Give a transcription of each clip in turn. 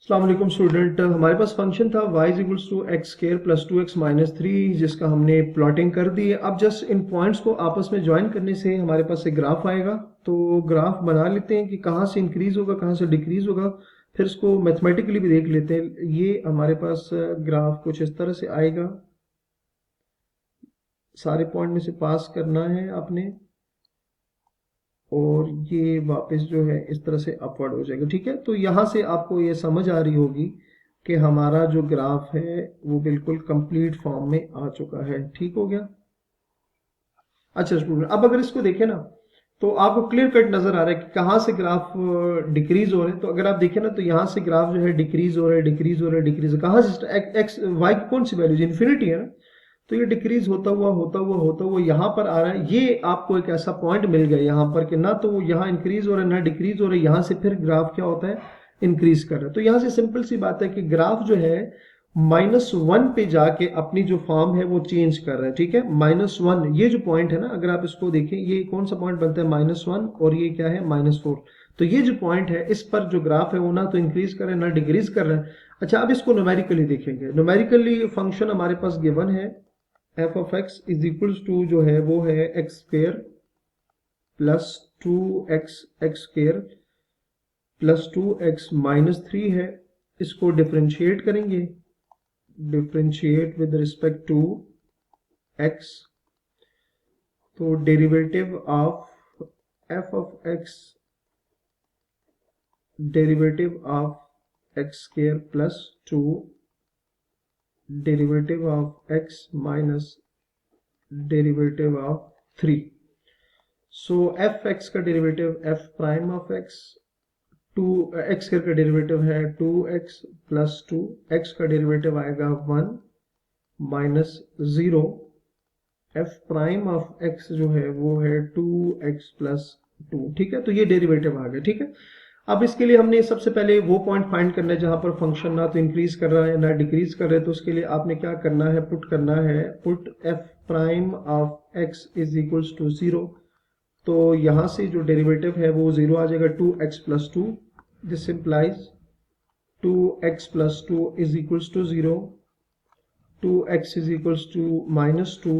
अस्सलाम वालेकुम स्टूडेंट। हमारे पास फंक्शन था y is equals to x square plus 2x minus 3, जिसका हमने प्लॉटिंग कर दी है। अब जस्ट इन पॉइंट्स को आपस में ज्वाइन करने से हमारे पास एक ग्राफ आएगा। तो ग्राफ बना लेते हैं कि कहाँ से इंक्रीज होगा कहाँ से डिक्रीज होगा, फिर इसको मैथमेटिकली भी देख लेते हैं। ये हमारे पास ग्राफ कुछ इस तरह से आएगा। सारे पॉइंट में से पास करना है आपने और ये वापस जो है इस तरह से अपवर्ड हो जाएगा। ठीक है, तो यहाँ से आपको ये समझ आ रही होगी कि हमारा जो ग्राफ है वो बिल्कुल कंप्लीट फॉर्म में आ चुका है। ठीक हो गया। अच्छा स्टूडेंट, अब अगर इसको देखें ना तो आपको क्लियर कट नजर आ रहा है कि कहाँ से ग्राफ डिक्रीज हो रहे हैं। तो अगर आप देखें ना तो यहाँ से ग्राफ जो है डिक्रीज हो रहा है, डिक्रीज हो रहा है, डिक्रीज। कहाँ से एक्स वाई की कौन सी वैल्यू, इन्फिनिटी है ना। तो ये डिक्रीज होता हुआ होता हुआ होता हुआ यहाँ पर आ रहा है। ये आपको एक ऐसा पॉइंट मिल गया यहाँ पर कि ना तो वो यहाँ इंक्रीज हो रहा है ना डिक्रीज हो रहा है। यहाँ से फिर ग्राफ क्या होता है, इंक्रीज कर रहा है। तो यहाँ से सिंपल सी बात है कि ग्राफ जो है -1 पे जाके अपनी जो फॉर्म है वो चेंज कर रहा है। ठीक है, -1 ये जो पॉइंट है ना, अगर आप इसको देखें ये कौन सा पॉइंट बनता है, -1 और ये क्या है -4। तो ये जो पॉइंट है इस पर जो ग्राफ है वो ना तो इंक्रीज कर रहा है ना डिक्रीज कर रहा है। अच्छा, अब इसको न्यूमेरिकली देखेंगे। न्यूमेरिकली फंक्शन हमारे पास गिवन है f of x is equals to जो है वो है x square plus 2x x square plus 2x minus 3 है। इसको डिफ्रेंशिएट करेंगे, differentiate with respect to x। तो derivative of f of x, derivative of x square plus 2 derivative of x minus derivative of 3। So f x का derivative f prime of x, 2 x square का derivative है 2x plus 2, x का derivative आएगा 1 minus 0, F prime of x जो है वो है 2x plus 2। ठीक है, तो ये डेरिवेटिव आ गया। ठीक है, अब इसके लिए हमने सबसे पहले वो पॉइंट फाइंड करना है जहां पर फंक्शन ना तो इंक्रीज कर रहा है ना डिक्रीज कर रहा है। तो उसके लिए आपने क्या करना है, पुट करना है, put f prime of x is equals to 0। तो यहां से जो डेरिवेटिव है वो 0 आ जाएगा, 2x plus 2। This implies 2x plus 2 is equals to 0, 2x is equals to minus 2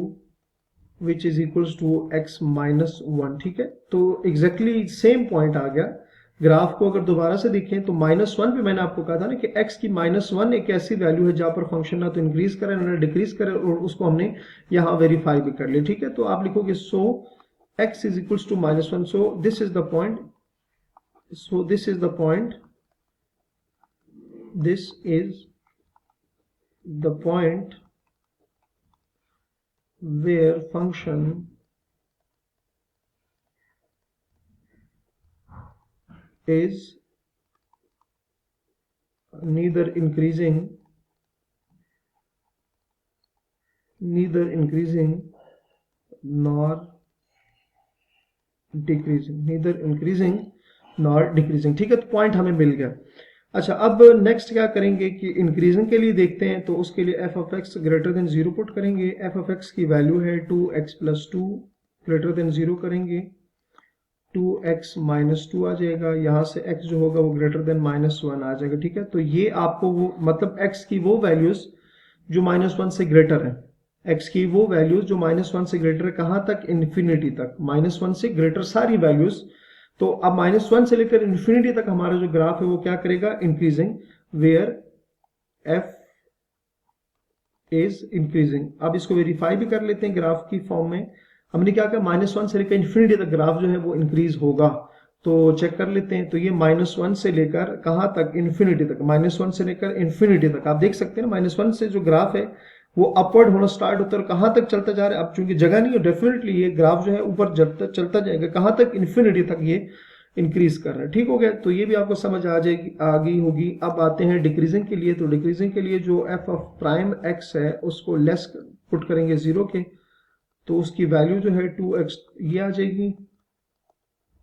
which is equals to x minus 1। ठीक है, तो एग्जैक्टली सेम पॉइंट आ गया। ग्राफ को अगर दोबारा से देखें तो -1 पे मैंने आपको कहा था ना कि x की -1 एक ऐसी वैल्यू है जहां पर फंक्शन ना तो इंक्रीज करे ना डिक्रीज करे, और उसको हमने यहां वेरीफाई भी कर लिया। ठीक है, तो आप लिखोगे सो x is equals to -1, so this is the point, so this is the point, this is the point where function is neither increasing nor decreasing, neither increasing nor decreasing. ठीक है, तो पॉइंट हमें मिल गया। अच्छा, अब नेक्स्ट क्या करेंगे कि इंक्रीजिंग के लिए देखते हैं। तो उसके लिए F of x greater than 0 put करेंगे। एफ ऑफ एक्स की वैल्यू है 2x प्लस 2, ग्रेटर देन 0 करेंगे 2x माइनस 2 आ जाएगा। यहाँ से x जो होगा वो ग्रेटर देन -1 आ जाएगा। ठीक है, तो ये आपको वो मतलब x की वो वैल्यूज जो -1 से ग्रेटर है, x की वो वैल्यूज जो -1 से ग्रेटर है, कहां तक, इन्फिनिटी तक, -1 से ग्रेटर सारी वैल्यूज। तो अब -1 से लेकर इन्फिनिटी तक हमारा जो ग्राफ है वो क्या करेगा, increasing, where f is increasing. अब इसको वेरीफाई भी कर लेते हैं ग्राफ की फॉर्म में। हमने क्या कहा, -1 से लेकर इन्फिनिटी तक ग्राफ जो है वो इंक्रीज होगा। तो चेक कर लेते हैं। तो ये -1 से लेकर कहां तक, इन्फिनिटी तक, -1 से लेकर इन्फिनिटी तक। आप देख सकते हैं ना, -1 से जो ग्राफ है वो अपवर्ड होना स्टार्ट होता है और कहां तक चलता जा रहा है। अब चूंकि जगह नहीं है, डेफिनेटली ये ग्राफ जो है ऊपर चलता जाएगा, कहां तक, इन्फिनिटी तक ये इंक्रीज कर रहा है। ठीक हो गया, तो ये भी आपको समझ आ जाएगी, आ गई होगी। अब आते हैं डिक्रीजिंग के लिए। तो डिक्रीजिंग के लिए जो एफ ऑफ प्राइम एक्स है उसको लेस पुट करेंगे 0 के, तो उसकी वैल्यू जो है 2x ये आ जाएगी,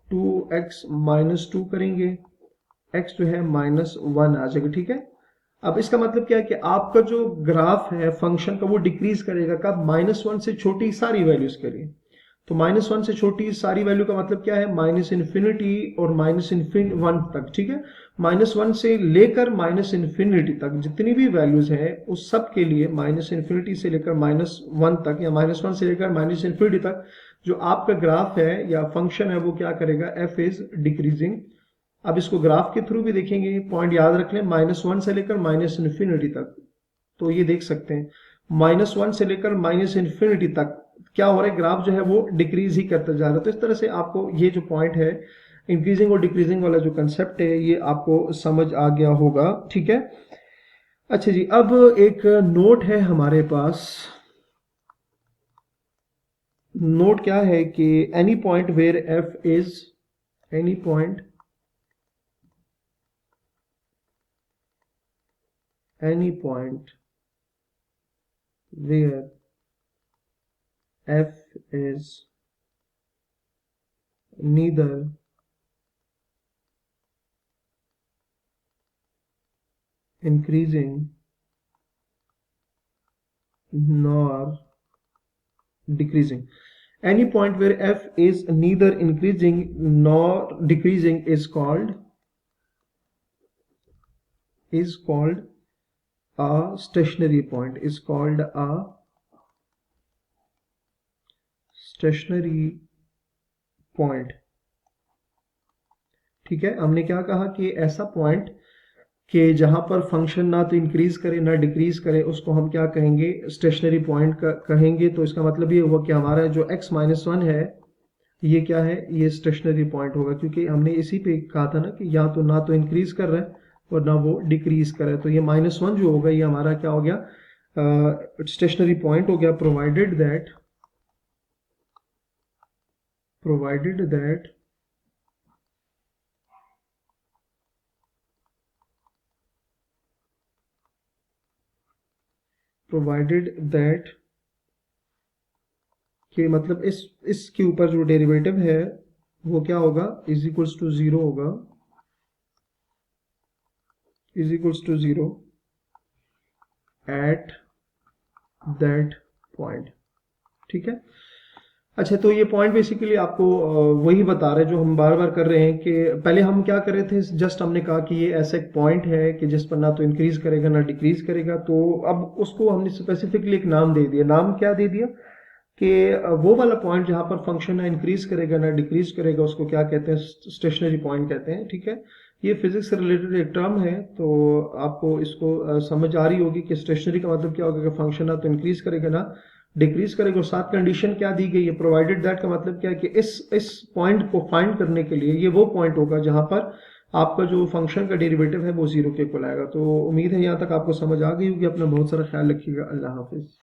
2x माइनस 2 करेंगे, x जो है -1 आ जाएगा। ठीक है, अब इसका मतलब क्या है कि आपका जो ग्राफ है फंक्शन का वो डिक्रीज करेगा कब, -1 से छोटी सारी वैल्यूज के लिए। तो -1 से छोटी सारी वैल्यू का मतलब क्या है, -इन्फिनिटी और -1 तक, ठीक है। -1 से लेकर -इन्फिनिटी तक जितनी भी वैल्यूज हैं उस सब के लिए, -इन्फिनिटी से लेकर -1 तक या -1 से लेकर -इन्फिनिटी तक जो आपका ग्राफ है या फंक्शन है वो क्या करेगा, f इज डिक्रीजिंग। अब इसको ग्राफ के थ्रू भी देखेंगे, पॉइंट याद रख लें, -1 से लेकर -इन्फिनिटी तक। तो ये देख सकते हैं -1 से लेकर -इन्फिनिटी तक क्या हो रहा है, ग्राफ जो है वो डिक्रीज ही करता जा रहा है। तो इस तरह से आपको ये जो पॉइंट है, इंक्रीजिंग और डिक्रीजिंग वाला जो कंसेप्ट है, ये आपको समझ आ गया होगा, ठीक है। अच्छा जी, अब एक नोट है हमारे पास। नोट क्या है कि any point where f is, any point where f is neither increasing nor decreasing. Any point where f is neither increasing nor decreasing is called a stationary point, is called a stationary point, ठीक है। हमने क्या कहा कि ऐसा point कि जहां पर फंक्शन ना तो इंक्रीज करे ना डिक्रीज करे, उसको हम क्या कहेंगे, स्टेशनरी पॉइंट कहेंगे। तो इसका मतलब ये हुआ कि हमारा जो x-1 है ये क्या है, ये स्टेशनरी पॉइंट होगा, क्योंकि हमने इसी पे कहा था ना कि या तो ना तो इंक्रीज कर रहा है और ना वो डिक्रीज कर रहा है। तो ये -1 जो होगा ये हमारा क्या हो गया, स्टेशनरी पॉइंट हो गया, प्रोवाइडेड दैट कि मतलब इसके ऊपर जो डेरिवेटिव है वो क्या होगा, इज इक्वल्स टू 0 होगा, is equals to 0 at that point, ठीक है। अच्छा, तो ये पॉइंट बेसिकली आपको वही बता रहे हैं जो हम बार बार कर रहे हैं कि पहले हम क्या कर रहे थे, जस्ट हमने कहा कि ये ऐसा एक पॉइंट है कि जिस पर ना तो इंक्रीज करेगा ना डिक्रीज करेगा। तो अब उसको हमने स्पेसिफिकली एक नाम दे दिया। नाम क्या दे दिया कि वो वाला पॉइंट जहां पर फंक्शन ना इंक्रीज करेगा ना डिक्रीज करेगा उसको क्या कहते हैं, स्टेशनरी पॉइंट कहते हैं, ठीक है। ये फिजिक्स से रिलेटेड एक टर्म है, तो आपको इसको समझ आ रही होगी कि स्टेशनरी का मतलब क्या होगा कि फंक्शन ना तो इंक्रीज करेगा ना डिक्रीज करेगा। और साथ कंडीशन क्या दी गई है, प्रोवाइडेड दैट का मतलब क्या है कि इस पॉइंट को फाइंड करने के लिए ये वो पॉइंट होगा जहां पर आपका जो फंक्शन का डेरिवेटिव है वो 0 के इक्वल आएगा। तो उम्मीद है यहाँ तक आपको समझ आ गई होगी। अपना बहुत सारा ख्याल रखिएगा। अल्लाह हाफिज।